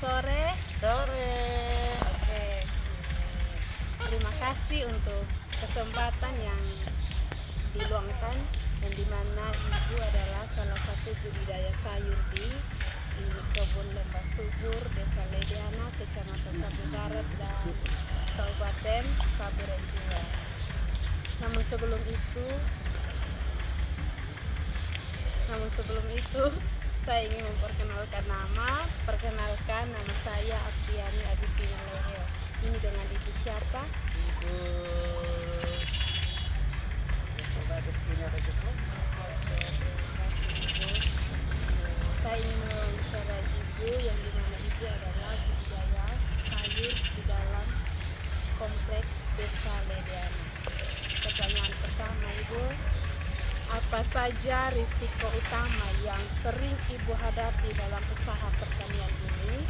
sore. Sore. Oke. Terima kasih untuk kesempatan yang diluangkan, yang dimana Ibu adalah salah satu budidaya sayur di kebun Lembah Subur, Desa Lediana, Kecamatan Sabu Barat dan Kabupaten Kabupaten Jua. Namun sebelum itu saya ingin memperkenalkan nama. Perkenalkan, nama saya Astiani Agustina Lehel. Ini dengan Ibu siapa? Ibu Agustina Lehel. Saya ingin mewawancarai Ibu yang dimana Ibu adalah budidaya sayur di dalam kompleks Desa Lediana. Pertanyaan pertama, Ibu, apa saja risiko utama yang sering Ibu hadapi dalam usaha pertanian ini?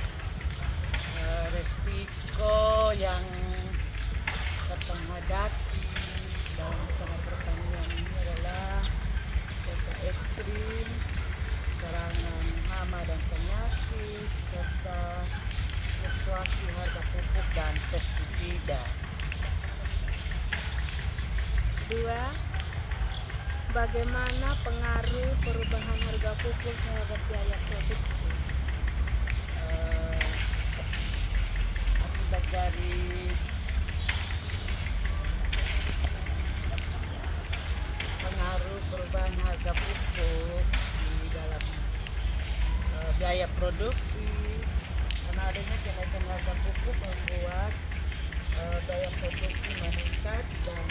Resiko yang kita hadapi dalam usaha pertanian ini adalah cuaca ekstrim, serangan hama dan penyakit, serta fluktuasi harga pupuk dan pestisida. Dua, bagaimana pengaruh perubahan harga pupuk terhadap biaya produksi? Akibat dari pengaruh perubahan harga pupuk di dalam biaya produksi, karena adanya kenaikan harga pupuk membuat biaya produksi meningkat dan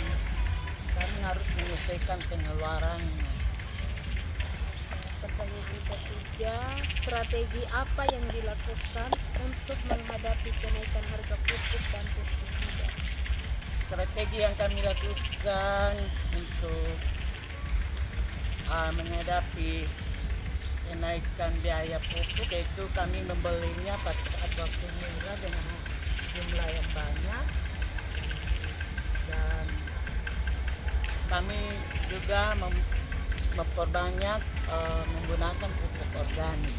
kami harus menyelesaikan pengeluarannya. Pertanyaan ketiga, strategi apa yang dilakukan untuk menghadapi kenaikan harga pupuk dan pestisida? Strategi yang kami lakukan untuk menghadapi kenaikan biaya pupuk yaitu kami membelinya pada saat waktu murah dengan jumlah yang banyak, dan kami juga memperbanyak menggunakan pupuk organik.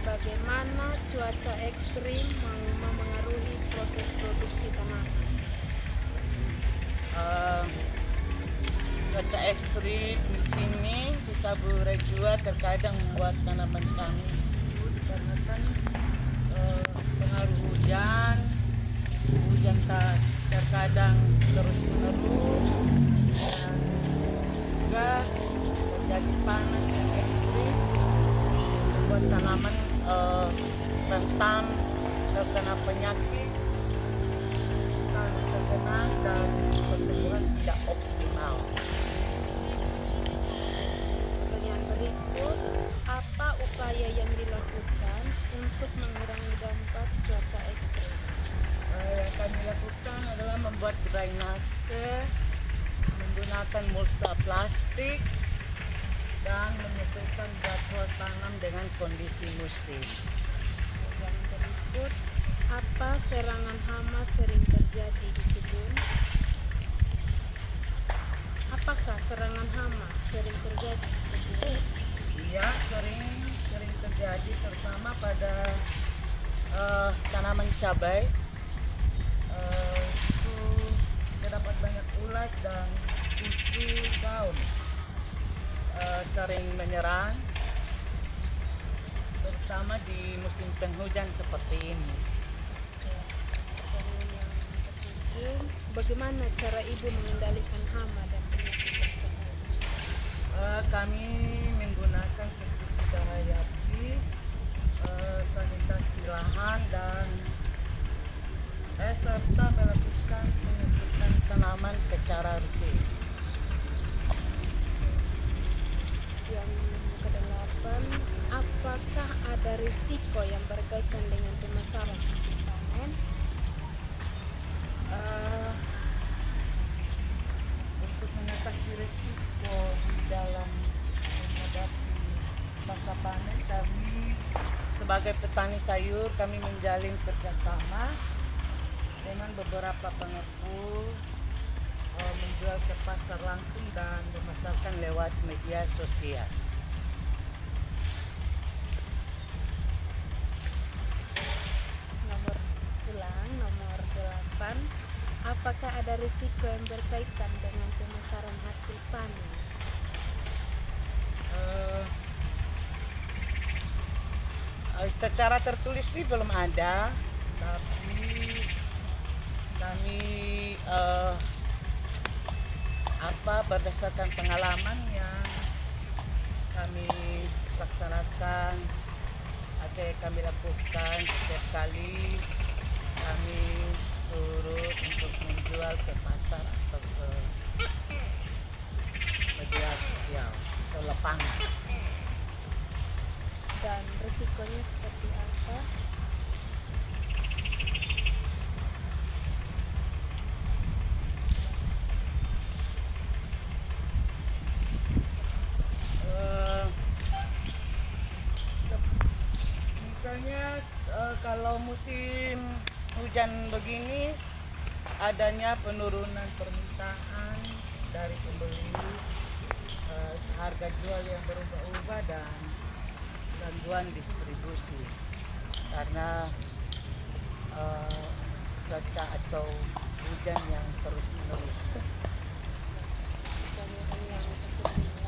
Bagaimana cuaca ekstrim memengaruhi proses produksi tanaman? Cuaca ekstrim di sini di Sabu Rejua terkadang membuat tanaman kami dikarenakan pengaruh hujan terkadang terus menerus, dan juga terjadi panas yang ekstrim membuat tanaman rentan terkena penyakit, terkena dan pertumbuhan tidak optimal. Pertanyaan berikut, apa upaya yang dilakukan untuk mengurangi dampak cuaca ekstrim? Yang kami lakukan adalah membuat drainase, menggunakan mulsa plastik, dan menyesuaikan jadwal tanam dengan kondisi musim. Yang berikut, apa serangan hama sering terjadi di kebun? Apakah serangan hama sering terjadi di kebun? Iya, sering terjadi, terutama pada tanaman cabai. Itu terdapat banyak ulat dan kutu daun sering menyerang, terutama di musim penghujan seperti ini. Bagaimana cara Ibu mengendalikan hama dan penyakit tersebut? Kami menggunakan pestisida hayati, sanitasi lahan, dan serta melakukan penyemprotan tanaman secara rutin. Yang kedelapan, apakah ada risiko yang berkaitan dengan pemasaran hasil panen? Untuk mengatasi risiko di dalam menghadapi masa panen, kami sebagai petani sayur kami menjalin kerjasama dengan beberapa pengepul, menjual ke pasar langsung dan memasarkan lewat media sosial. apakah ada risiko yang berkaitan dengan pemasaran hasil panen? Secara tertulis sih belum ada, tapi kami berdasarkan pengalaman yang kami laksanakan atau yang kami lakukan setiap kali kami turut untuk menjual ke pasar atau ke media sosial, ke lapangan. Dan risikonya seperti apa? Misalnya kalau musim hujan begini adanya penurunan permintaan dari pembeli, harga jual yang berubah-ubah dan gangguan distribusi karena cuaca atau hujan yang terus menerus. Pertanyaan yang ke-9,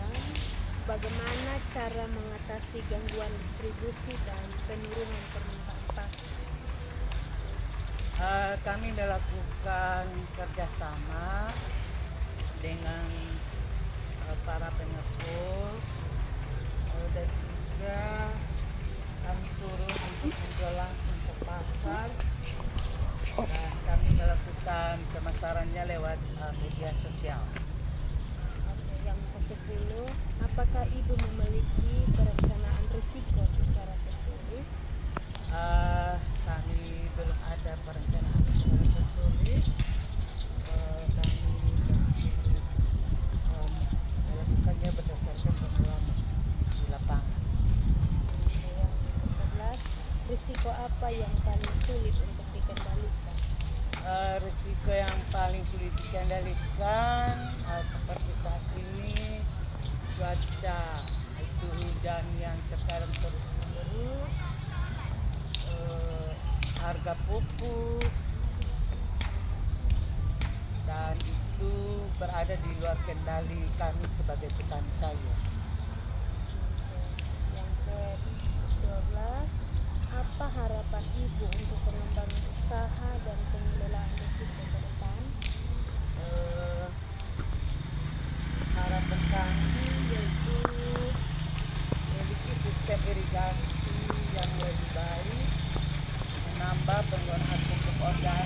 bagaimana cara mengatasi gangguan distribusi dan penurunan permintaan pasar? Kami melakukan kerjasama dengan para pengepul dan juga kami turun untuk menjual langsung ke pasar dan kami melakukan pemasarannya lewat media sosial. Oke, yang ke-10, apakah Ibu memiliki perencanaan risiko secara tertulis? Kami belum ada perencanaan secara tertulis. Kami masih melakukannya berdasarkan pengalaman di lapangan. Yang ke-11, risiko apa yang paling sulit untuk dikendalikan? Risiko yang paling sulit dikendalikan seperti saat ini cuaca, itu hujan yang sekarang terus menerus, harga pupuk, dan itu berada di luar kendali kami sebagai petani sayur. Yang ke-12, apa harapan Ibu untuk pengembangan usaha dan pengelolaan risiko ke depan? Harapan kami yaitu memiliki sistem irigasi yang lebih baik, menambah penggunaan pupuk organik